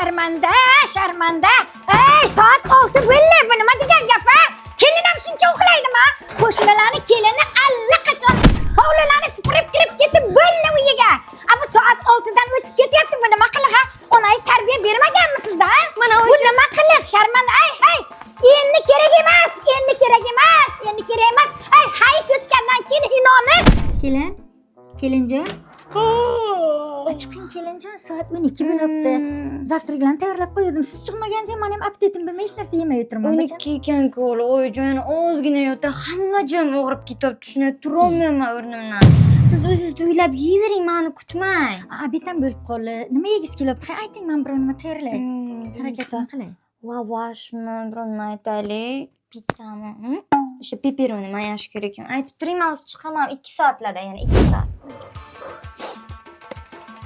sharmanda, sharmanda. Ey, soat 6 bo'ldi. Bu nima degan gap, ha? Kelinam shuncha uxlaydimi? Qo'shnilarning kelini allaqachon hovlilarni supurib kirib ketib bo'ldi uyiga. Bu soat 6dan o'tib ketyapti. Bu nima qiliq, ha? Onangiz tarbiya bermaganmisizda, ha? Mana bu nima qiliq, sharmanda? Ay, endi kerak emas, endi kerak emas, endi kerak emas. Ay, hayit o'tgandan keyin inoni. Kelinjon. Chiqing kelinjon, soat 12 bo'libdi. Zavtraglarni tayyorlab qo'ydim. Siz chiqmaganingizda men ham appetim bilmay hech narsa yemay o'tirman. 12 ekan-ku, oyijon, ozgina yotdi. Hamma joyim og'rib ketyapti. Shuni turolmayman o'rnimdan. Siz o'zingiz uylab yeyvering, meni kutmang. Abitam bo'lib qoldi. Nima yegisi kelyapti? Ayting, men biror nima tayyorlay. Harakatini qilay. Lavashmi, biror nima aytaylik? Pizzami? O'sha pepperoni men yeyish kerak ekan. Aytib turing, men hozir chiqaman 2 soatlarda, yana 2 soat.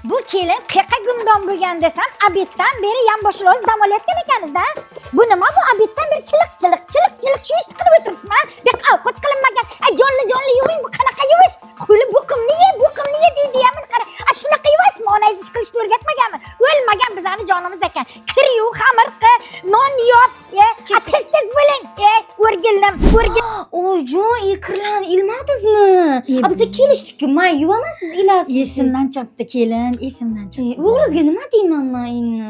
Bu kelin qayerga gumdon bo'lgan desam, abetdan beri yonboshlar olib dam olayotgan ekansiz-da. Bu nima bu abetdan beri chiliq shu ishni qilib o'tiribsiz, ha? Deb ovqat qilinmagan. Jonli yuving, bu qanaqa yuvish? Qo'li buqimni ye deydi yamin qara. Shunaqa yuvasizmi? Onangiz ish qilishni o'rgatmaganmi? O'lmagan bizani jonimiz ekan. Kir yuv, xamir qil, non yop, tez bo'ling. O'rgildim. Oyijon, kirlarni ilmadingizmi? Biz kelishdik-ku, men yuvaman, siz ilasiz. Esimdan chiqdi kelin, esimdan chiqdi. O'g'lingizga nima deyman men endi?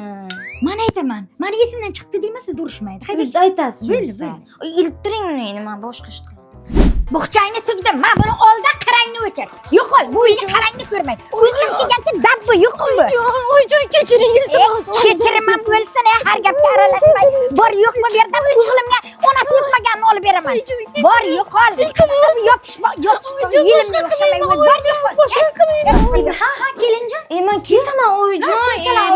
Men aytaman. Meni esimdan chiqdi deyman, siz urishmaydi. Siz aytasiz. Bo'ldi. Ilib turing uni, men boshqa ish qilaman. Bug'changni tugdim. Men buni olda qarangni o'chir. Yo'qol, bu uyni qarangni ko'rmang. Uyqum kelgancha dabbu yo'qim bu. Oyijon, kechiring, iltimos. Kechirimman bo'lsin, har gapga aralashmay. Bor yo'qmi bu yerda o'g'limga onasi yo'qmaganini olib beraman. Bor yo'qol. Iltimos, yopishma. Yelimga o'xshamayman. Ha, kelinjon. Men ketaman, oyijon.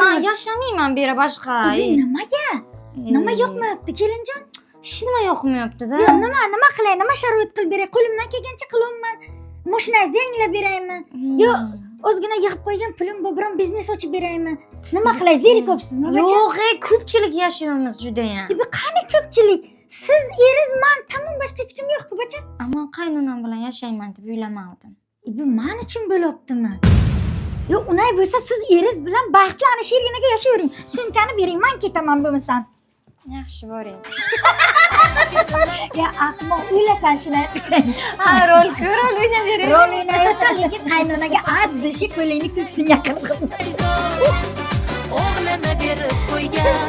Men yashamayman bu yerda boshqa. Nimaga? Nima yo'qmayapti, kelinjon? Hech nima yo'qmayapti-da. Nima qilay? Nima sharoit qilib beray? Qo'limdan kelgancha qilaman. Mashinangizni yangilab beraymi? Yo'q, o'zgina yig'ib qo'ygan pulim bor, biron biznes ochib beraymi? Nima qilay? Zerikopsizmi, bacha? Yo'q, ko'pchilik yashaymiz juda ham. Bu qani ko'pchilik? Siz, eriz, men, tamom boshqa hech kim yo'q-ku, bacha. Ammo qaynonam bilan yashayman deb o'ylamadim. Bu men uchun bo'lyaptimi? Yo'q, unay bo'lsa siz eriz bilan baxtli ana shu yerga yashayvering. Sumkani bering, men ketaman bo'lmasam. Yaxshi boring. Ya ahmoq, o'ylasan shuni sen. Rol o'ynayvering. Rol o'ynayapsan, lekin qaynonaga addishi qo'lingni ko'ksingga yaqin qilma. O'g'lini berib qo'ygan